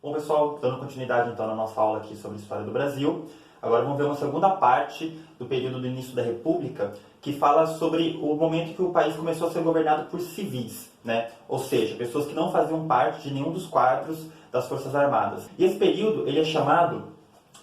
Bom, pessoal, dando continuidade então na nossa aula aqui sobre a história do Brasil, agora vamos ver uma segunda parte do período do início da República, que fala sobre o momento que o país começou a ser governado por civis, né? Ou seja, pessoas que não faziam parte de nenhum dos quadros das Forças Armadas. E esse período ele é chamado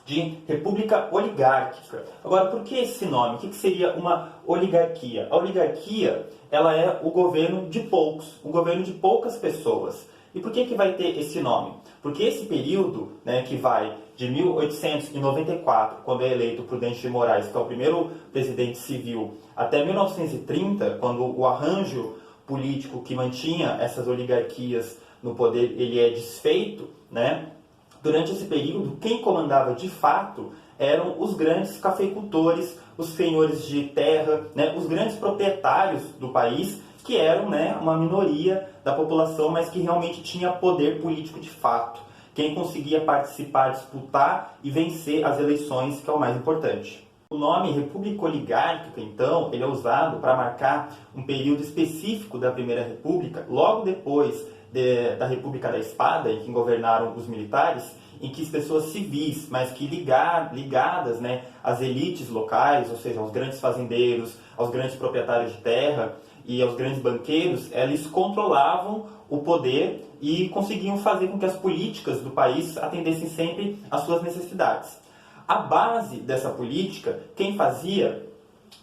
de República Oligárquica. Agora, por que esse nome? O que seria uma oligarquia? A oligarquia ela é o governo de poucos, o governo de poucas pessoas. E por que vai ter esse nome? Porque esse período, né, que vai de 1894, quando é eleito Prudente de Moraes, que é o primeiro presidente civil, até 1930, quando o arranjo político que mantinha essas oligarquias no poder ele é desfeito, né? Durante esse período, quem comandava de fato eram os grandes cafeicultores, os senhores de terra, né, os grandes proprietários do país, que eram, né, uma minoria da população, mas que realmente tinha poder político de fato. Quem conseguia participar, disputar e vencer as eleições, que é o mais importante. O nome República Oligárquica, então, ele é usado para marcar um período específico da Primeira República, logo depois da República da Espada, em que governaram os militares, em que as pessoas civis, mas que ligadas, né, às elites locais, ou seja, aos grandes fazendeiros, aos grandes proprietários de terra e aos grandes banqueiros, eles controlavam o poder e conseguiam fazer com que as políticas do país atendessem sempre às suas necessidades. A base dessa política, quem fazia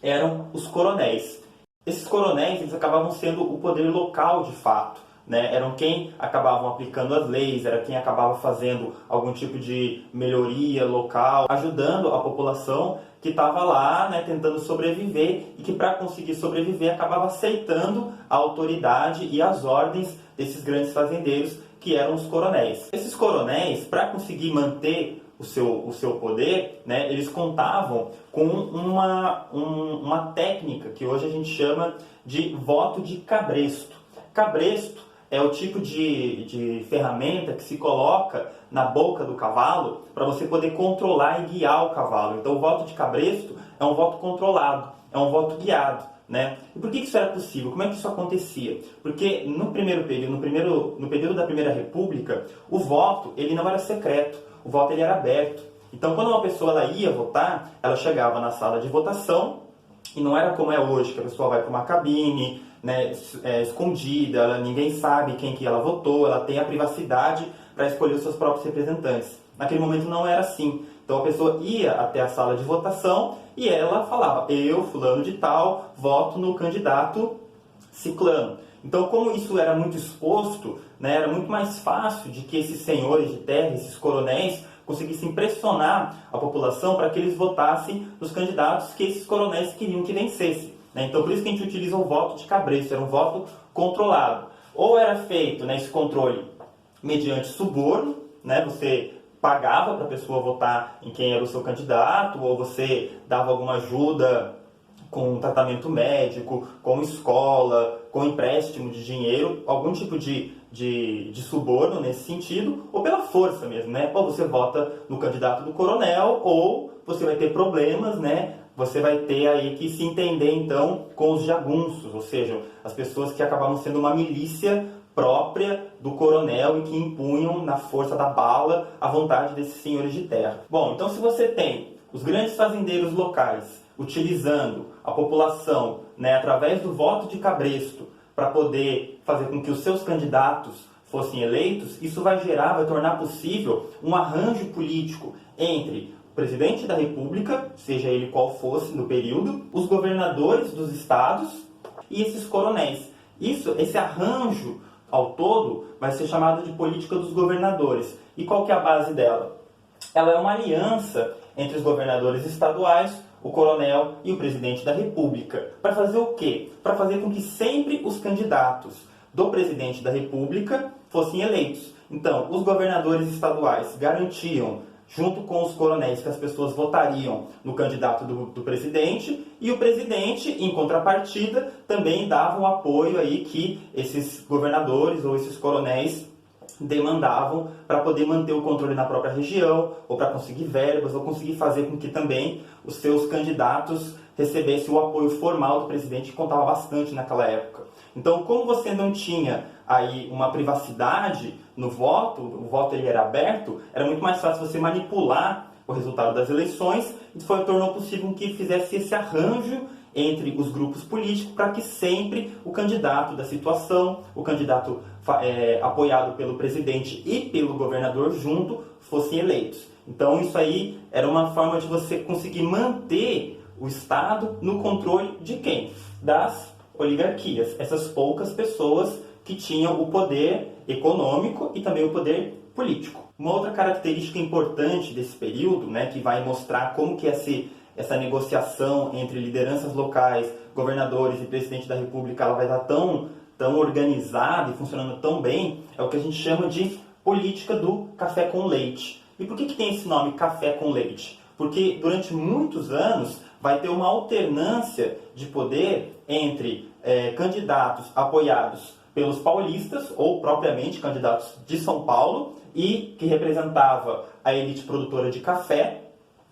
eram os coronéis. Esses coronéis eles acabavam sendo o poder local de fato, né? Eram quem acabavam aplicando as leis, era quem acabava fazendo algum tipo de melhoria local, ajudando a população que estava lá, né, tentando sobreviver e que para conseguir sobreviver acabava aceitando a autoridade e as ordens desses grandes fazendeiros que eram os coronéis. Esses coronéis, para conseguir manter o seu poder, né, eles contavam com uma técnica que hoje a gente chama de voto de cabresto. Cabresto é o tipo de ferramenta que se coloca na boca do cavalo para você poder controlar e guiar o cavalo. Então o voto de cabresto é um voto controlado, é um voto guiado, né? E por que isso era possível? Como é que isso acontecia? Porque no período da Primeira República, o voto ele não era secreto, o voto ele era aberto. Então quando uma pessoa ela ia votar, ela chegava na sala de votação e não era como é hoje, que a pessoa vai para uma cabine, né, escondida, ninguém sabe quem que ela votou, ela tem a privacidade para escolher os seus próprios representantes. Naquele momento não era assim. Então a pessoa ia até a sala de votação e ela falava, eu, fulano de tal, voto no candidato ciclano. Então como isso era muito exposto, né, era muito mais fácil de que esses senhores de terra, esses coronéis, conseguissem pressionar a população para que eles votassem nos candidatos que esses coronéis queriam que vencessem. Então, por isso que a gente utiliza o voto de cabresto, era um voto controlado. Ou era feito, né, esse controle mediante suborno, né, você pagava para a pessoa votar em quem era o seu candidato, ou você dava alguma ajuda com tratamento médico, com escola, com empréstimo de dinheiro, algum tipo de suborno nesse sentido, ou pela força mesmo, né? Ou você vota no candidato do coronel, ou você vai ter problemas, né? Você vai ter aí que se entender, então, com os jagunços, ou seja, as pessoas que acabavam sendo uma milícia própria do coronel e que impunham na força da bala a vontade desses senhores de terra. Bom, então se você tem os grandes fazendeiros locais utilizando a população, né, através do voto de cabresto para poder fazer com que os seus candidatos fossem eleitos, isso vai tornar possível um arranjo político entre o presidente da República, seja ele qual fosse no período, os governadores dos estados e esses coronéis. Esse arranjo ao todo vai ser chamado de política dos governadores. E qual que é a base dela? Ela é uma aliança entre os governadores estaduais, o coronel e o presidente da República. Para fazer o quê? Para fazer com que sempre os candidatos do presidente da República fossem eleitos. Então, os governadores estaduais garantiam, junto com os coronéis, que as pessoas votariam no candidato do presidente, e o presidente, em contrapartida, também dava o apoio aí que esses governadores ou esses coronéis demandavam para poder manter o controle na própria região, ou para conseguir verbas, ou conseguir fazer com que também os seus candidatos recebessem o apoio formal do presidente, que contava bastante naquela época. Então, como você não tinha aí uma privacidade no voto, o voto ele era aberto, era muito mais fácil você manipular o resultado das eleições, e tornou possível que fizesse esse arranjo entre os grupos políticos para que sempre o candidato da situação, o candidato apoiado pelo presidente e pelo governador junto, fossem eleitos. Então isso aí era uma forma de você conseguir manter o Estado no controle de quem? Das oligarquias, essas poucas pessoas que tinham o poder econômico e também o poder político. Uma outra característica importante desse período, né, que vai mostrar como que essa negociação entre lideranças locais, governadores e presidente da República, ela vai estar tão organizada e funcionando tão bem, é o que a gente chama de política do café com leite. E por que tem esse nome café com leite? Porque durante muitos anos vai ter uma alternância de poder entre candidatos apoiados pelos paulistas, ou propriamente candidatos de São Paulo, e que representava a elite produtora de café,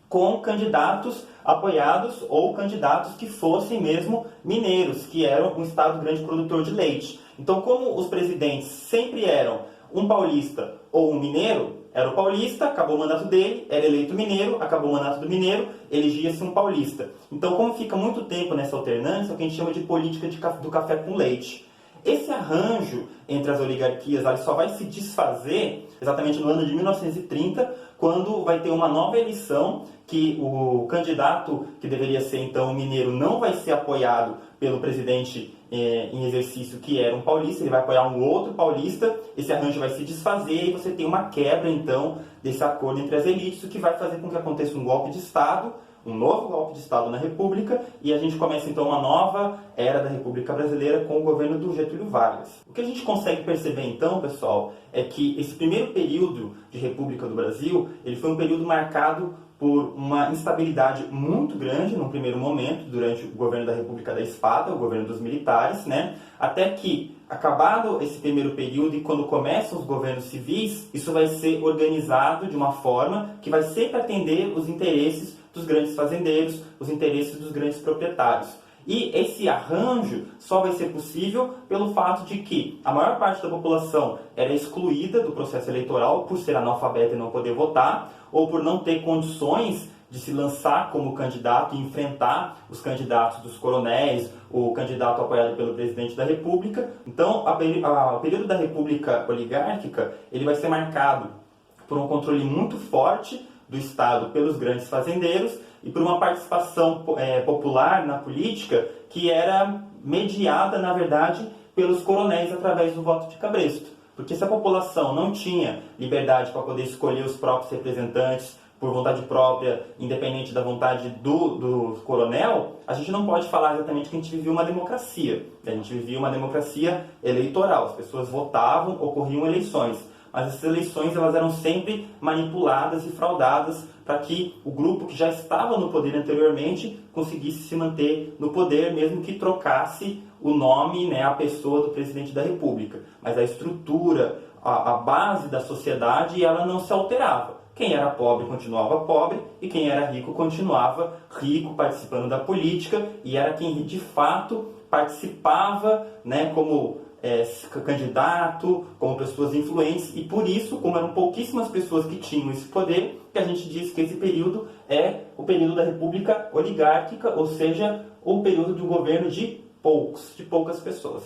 com candidatos apoiados ou candidatos que fossem mesmo mineiros, que eram um estado grande produtor de leite. Então, como os presidentes sempre eram um paulista ou um mineiro, era o paulista, acabou o mandato dele, era eleito mineiro, acabou o mandato do mineiro, elegia-se um paulista. Então, como fica muito tempo nessa alternância, é o que a gente chama de política do café com leite. Esse arranjo entre as oligarquias ele só vai se desfazer exatamente no ano de 1930, quando vai ter uma nova eleição, que o candidato que deveria ser então mineiro não vai ser apoiado pelo presidente em exercício, que era um paulista, ele vai apoiar um outro paulista, esse arranjo vai se desfazer e você tem uma quebra então desse acordo entre as elites, o que vai fazer com que aconteça um golpe de Estado, um novo golpe de Estado na República, e a gente começa então uma nova era da República Brasileira com o governo do Getúlio Vargas. O que a gente consegue perceber então, pessoal, é que esse primeiro período de República do Brasil, ele foi um período marcado por uma instabilidade muito grande no primeiro momento, durante o governo da República da Espada, o governo dos militares, né? Até que, acabado esse primeiro período e quando começam os governos civis, isso vai ser organizado de uma forma que vai sempre atender os interesses dos grandes fazendeiros, os interesses dos grandes proprietários. E esse arranjo só vai ser possível pelo fato de que a maior parte da população era excluída do processo eleitoral por ser analfabeta e não poder votar, ou por não ter condições de se lançar como candidato e enfrentar os candidatos dos coronéis, o candidato apoiado pelo presidente da República. Então, o período da República Oligárquica ele vai ser marcado por um controle muito forte do Estado pelos grandes fazendeiros e por uma participação popular na política que era mediada, na verdade, pelos coronéis através do voto de cabresto. Porque se a população não tinha liberdade para poder escolher os próprios representantes por vontade própria, independente da vontade do coronel, a gente não pode falar exatamente que a gente vivia uma democracia. A gente vivia uma democracia eleitoral, as pessoas votavam, ocorriam eleições. Mas essas eleições elas eram sempre manipuladas e fraudadas para que o grupo que já estava no poder anteriormente conseguisse se manter no poder, mesmo que trocasse o nome, né, a pessoa do presidente da República. Mas a estrutura, a base da sociedade, ela não se alterava. Quem era pobre continuava pobre e quem era rico continuava rico, participando da política, e era quem de fato participava, né, como candidato, como pessoas influentes, e por isso, como eram pouquíssimas pessoas que tinham esse poder, que a gente diz que esse período é o período da República Oligárquica, ou seja, o período do governo de poucas pessoas.